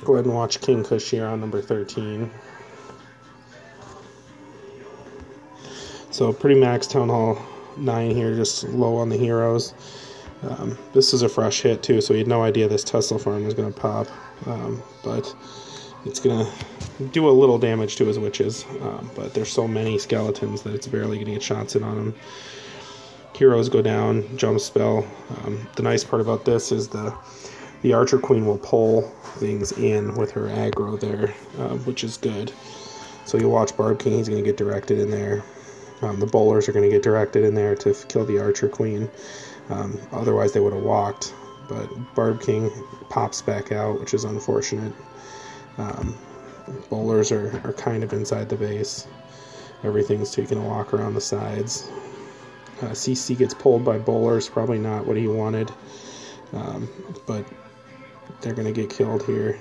Go ahead and watch King Kush here on number 13. So pretty max Town Hall 9 here, just low on the heroes. This is a fresh hit too, so he had no idea this Tesla farm was going to pop. But it's going to do a little damage to his witches. But there's so many skeletons that it's barely going to get shots in on him. Heroes go down, jump spell. The nice part about this is the Archer Queen will pull things in with her aggro there, which is good. So you watch Barb King, he's going to get directed in there. The bowlers are going to get directed in there to kill the Archer Queen. Otherwise they would have walked. But Barb King pops back out, which is unfortunate. Bowlers are kind of inside the base. Everything's taking a walk around the sides. CC gets pulled by bowlers, probably not what he wanted. But they're going to get killed here.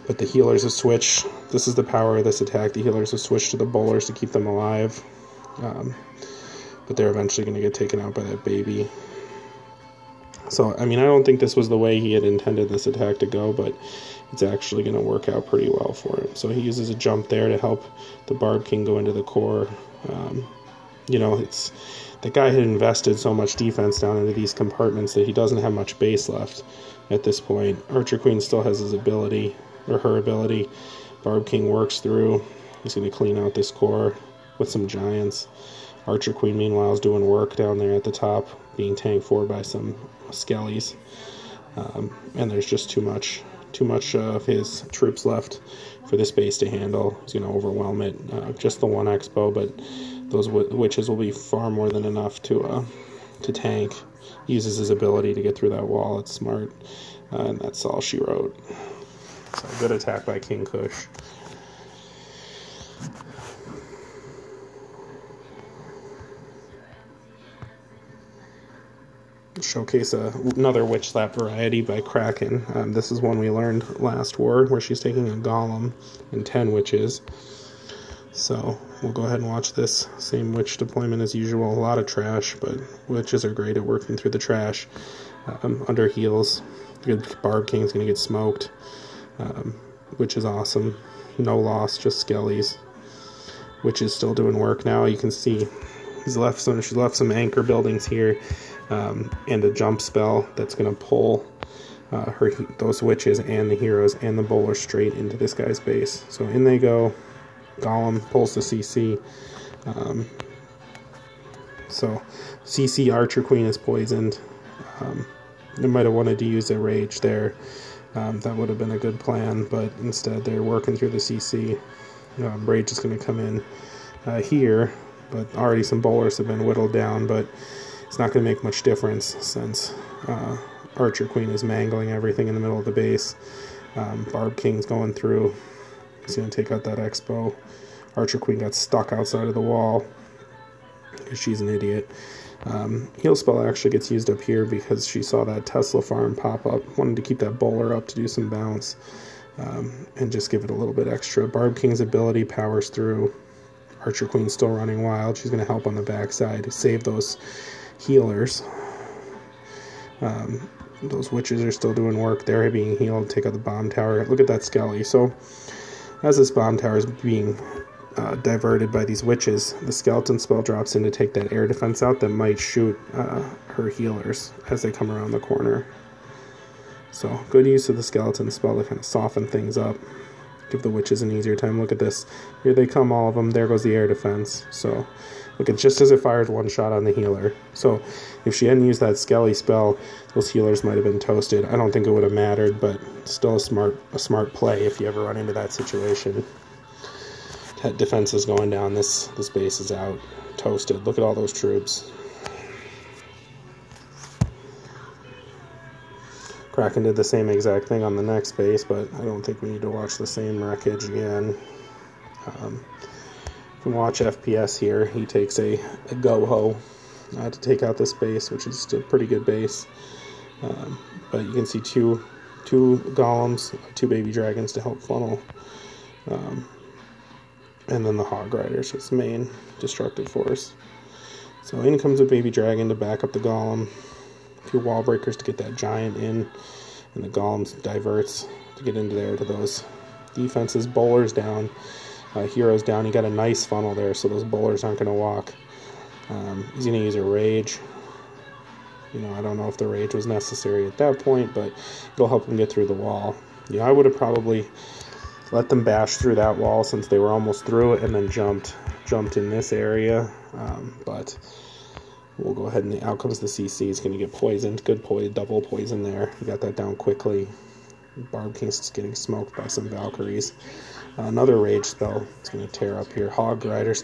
But the healers have switched. This is the power of this attack. The healers have switched to the bowlers to keep them alive. But they're eventually going to get taken out by that baby. So, I mean, I don't think this was the way he had intended this attack to go, but it's actually going to work out pretty well for him. So he uses a jump there to help the Barb King go into the core. You know, the guy had invested so much defense down into these compartments that he doesn't have much base left at this point. Archer Queen still has his ability, or her ability. Barb King works through. He's going to clean out this core with some giants. Archer Queen, meanwhile, is doing work down there at the top, being tanked for by some skellies. And there's just too much of his troops left for this base to handle. He's going to overwhelm it. Just the one expo, but those witches will be far more than enough to tank. He uses his ability to get through that wall. It's smart. And that's all she wrote. So good attack by King Kush. Showcase another Witch Slap variety by Kraken. This is one we learned last war, where she's taking a golem and 10 witches. So we'll go ahead and watch this. Same witch deployment as usual. A lot of trash, but witches are great at working through the trash. Under heals. Good Barb King's going to get smoked, which is awesome. No loss, just skellies. Witch is still doing work now. You can see she's left some anchor buildings here, and a jump spell that's going to pull those witches and the heroes and the bowler straight into this guy's base. So in they go. Golem pulls the CC. So CC Archer Queen is poisoned. They might have wanted to use a rage there. That would have been a good plan, but instead they're working through the CC. Rage is going to come in here, but already some bowlers have been whittled down, but it's not going to make much difference since Archer Queen is mangling everything in the middle of the base. Barb King's going through. He's going to take out that expo. Archer Queen got stuck outside of the wall because she's an idiot. Heal spell actually gets used up here because she saw that Tesla farm pop up. Wanted to keep that bowler up to do some bounce and just give it a little bit extra. Barb King's ability powers through. Archer Queen's still running wild. She's going to help on the backside to save those healers. Those witches are still doing work. They're being healed. Take out the bomb tower. Look at that skelly. So as this bomb tower is being diverted by these witches, the skeleton spell drops in to take that air defense out that might shoot her healers as they come around the corner. So good use of the skeleton spell to kind of soften things up, give the witches an easier time. Look at this. Here they come, all of them. There goes the air defense. So look, it's just as it fires one shot on the healer. So if she hadn't used that skelly spell, those healers might have been toasted. I don't think it would have mattered, but still a smart play if you ever run into that situation. That defense is going down. This base is out. Toasted. Look at all those troops. Kraken did the same exact thing on the next base, but I don't think we need to watch the same wreckage again. You can watch FPS here. He takes a gohog to take out this base, which is a pretty good base. But you can see two golems, 2 baby dragons to help funnel. And then the hog riders, its main destructive force. So in comes a baby dragon to back up the golem. 2 wall breakers to get that giant in. And the Golem diverts to get into there to those defenses. Bowlers down, heroes down. He got a nice funnel there, so those bowlers aren't going to walk. He's going to use a rage. You know, I don't know if the rage was necessary at that point, but it'll help him get through the wall. You know, I would have probably let them bash through that wall since they were almost through it, and then jumped in this area. But we'll go ahead and out comes the CC. He's going to get poisoned. Good double poison there. He got that down quickly. Barb King's getting smoked by some Valkyries. Another rage spell. It's going to tear up here. Hog Riders.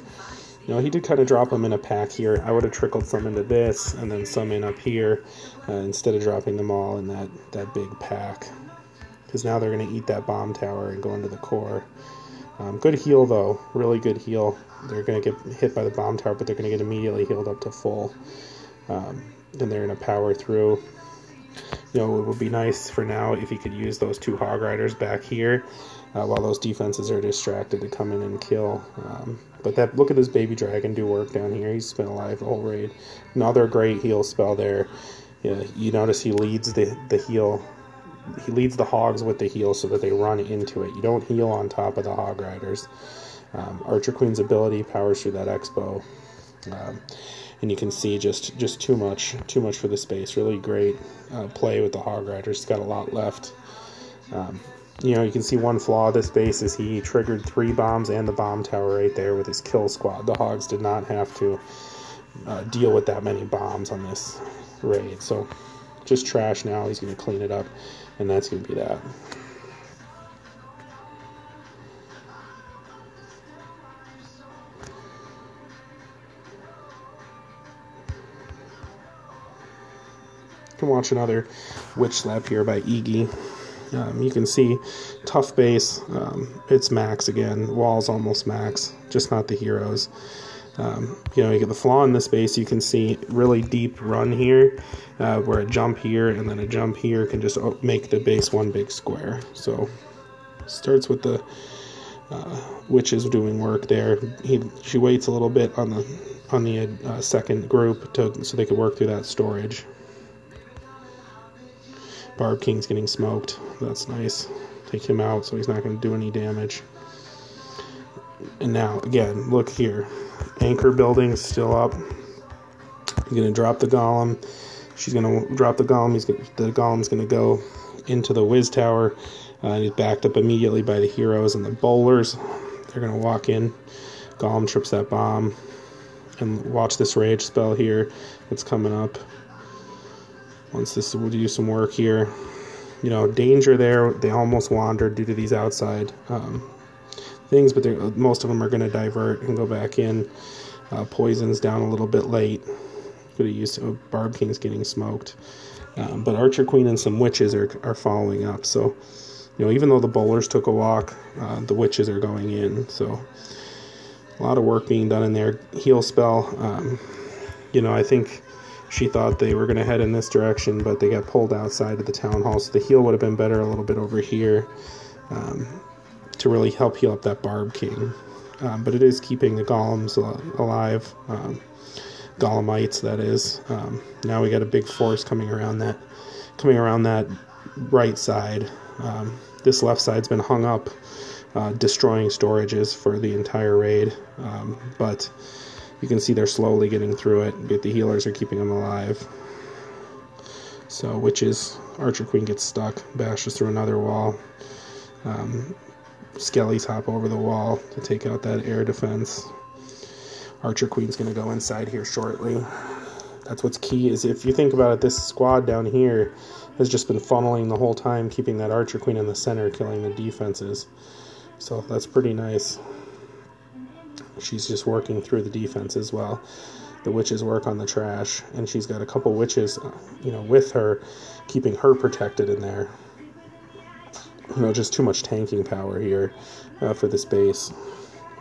You know, he did kind of drop them in a pack here. I would have trickled some into this and then some in up here instead of dropping them all in that big pack. Because now they're going to eat that bomb tower and go into the core. Good heal, though. Really good heal. They're going to get hit by the bomb tower, but they're going to get immediately healed up to full. Then they're going to power through. You know, it would be nice for now if he could use those 2 Hog Riders back here while those defenses are distracted to come in and kill. But look at this baby dragon do work down here. He's been alive the whole raid. Another great heal spell there. Yeah, you notice he leads the heal. He leads the hogs with the heal so that they run into it. You don't heal on top of the Hog Riders. Archer Queen's ability powers through that Expo. And you can see just too much for the space. Really great play with the Hog Riders. He's got a lot left. You know, you can see one flaw of this base is he triggered 3 bombs and the bomb tower right there with his kill squad. The Hogs did not have to deal with that many bombs on this raid. So just trash now. He's going to clean it up, and that's going to be that. You can watch another Witch Slap here by Iggy. You can see tough base. It's max again. Wall's almost max, just not the heroes. You know, you get the flaw in this base. You can see really deep run here, where a jump here and then a jump here can just make the base one big square. So starts with the Witches doing work there. She waits a little bit on the second group so they could work through that storage. Barb King's getting smoked. That's nice. Take him out so he's not going to do any damage. And now, again, look here. Anchor building is still up. He's going to drop the Golem. She's going to drop the Golem. The Golem's going to go into the Wiz Tower. And he's backed up immediately by the heroes and the bowlers. They're going to walk in. Golem trips that bomb. And watch this rage spell here that's coming up. Once this will do some work here. You know, danger there. They almost wandered due to these outside things, but most of them are going to divert and go back in. Poison's down a little bit late. Could have used Barb King's getting smoked. But Archer Queen and some Witches are following up. So, you know, even though the bowlers took a walk, the Witches are going in. So, a lot of work being done in there. Heal spell. You know, I think she thought they were going to head in this direction, but they got pulled outside of the town hall. So the heal would have been better a little bit over here to really help heal up that Barb King. But it is keeping the Golems alive. Golemites, that is. Now we got a big force coming around that right side. This left side's been hung up, destroying storages for the entire raid. But you can see they're slowly getting through it, but the healers are keeping them alive. So Witches, Archer Queen gets stuck, bashes through another wall. Skellies hop over the wall to take out that air defense. Archer Queen's going to go inside here shortly. That's what's key, is if you think about it, this squad down here has just been funneling the whole time, keeping that Archer Queen in the center, killing the defenses. So that's pretty nice. She's just working through the defense as well. The Witches work on the trash, and she's got a couple Witches, you know, with her, keeping her protected in there. You know, just too much tanking power here for this base.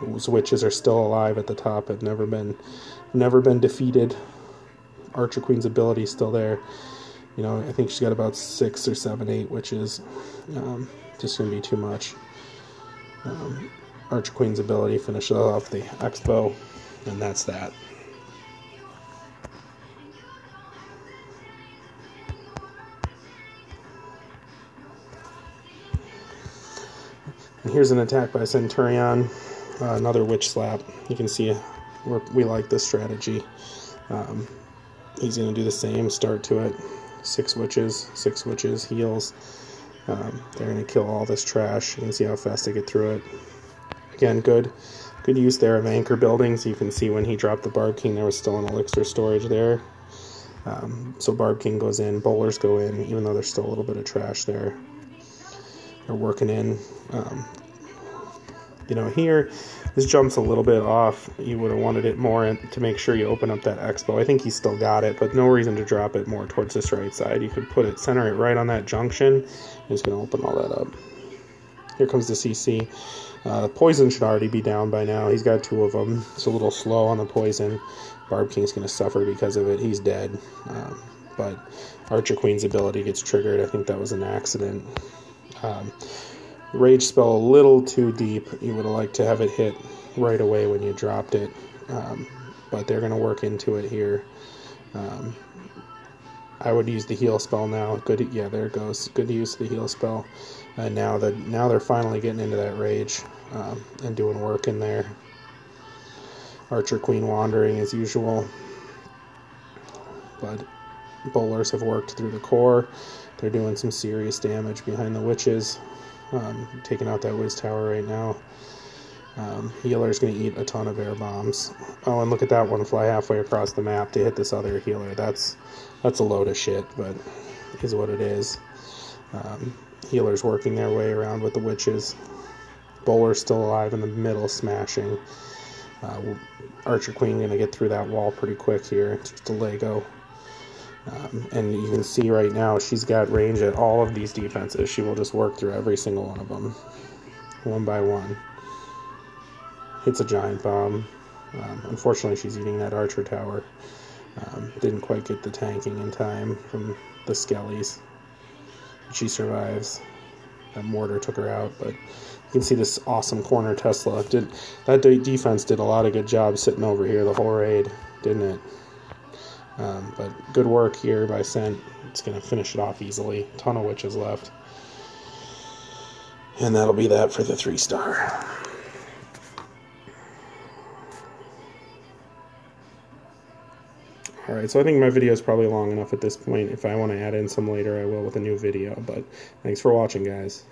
Those Witches are still alive at the top. Have never been defeated. Archer Queen's ability is still there. You know, I think she's got about 6 or 7, 8 Witches. Just gonna be too much. Archer Queen's ability finishes off the Expo, and that's that. And here's an attack by Centurion, another witch slap. You can see we like this strategy. He's going to do the same, start to it. 6 witches, heals. They're going to kill all this trash. You can see how fast they get through it. Again, good use there of anchor buildings. You can see when he dropped the Barb King, there was still an elixir storage there. So Barb King goes in, bowlers go in, even though there's still a little bit of trash there. They're working in. Here, this jumps a little bit off. You would have wanted it more to make sure you open up that Expo. I think he still got it, but no reason to drop it more towards this right side. You could center it right on that junction. It's going to open all that up. Here comes the CC. The poison should already be down by now. He's got 2 of them. It's a little slow on the poison. Barb King's going to suffer because of it. He's dead. But Archer Queen's ability gets triggered. I think that was an accident. Rage spell a little too deep. You would have liked to have it hit right away when you dropped it. But they're going to work into it here. I would use the heal spell now. Good, yeah, there it goes. Good use of the heal spell. And now they're finally getting into that rage and doing work in there. Archer Queen wandering as usual. But bowlers have worked through the core. They're doing some serious damage behind the witches. Taking out that Wiz Tower right now. Healer's going to eat a ton of air bombs. Oh, and look at that one fly halfway across the map to hit this other healer. That's a load of shit, but is what it is. Healer's working their way around with the witches. Bowler's still alive in the middle, smashing. Archer Queen going to get through that wall pretty quick here. It's just a Lego. And you can see right now she's got range at all of these defenses. She will just work through every single one of them, one by one. Hits a giant bomb. Unfortunately, she's eating that archer tower. Didn't quite get the tanking in time from the skellies. She survives. That mortar took her out, but you can see this awesome corner Tesla. That defense did a lot of good job sitting over here the whole raid, didn't it? But good work here by Cent. It's going to finish it off easily. Ton of witches left. And that'll be that for the 3-star. Alright, so I think my video is probably long enough at this point. If I want to add in some later, I will with a new video. But thanks for watching, guys.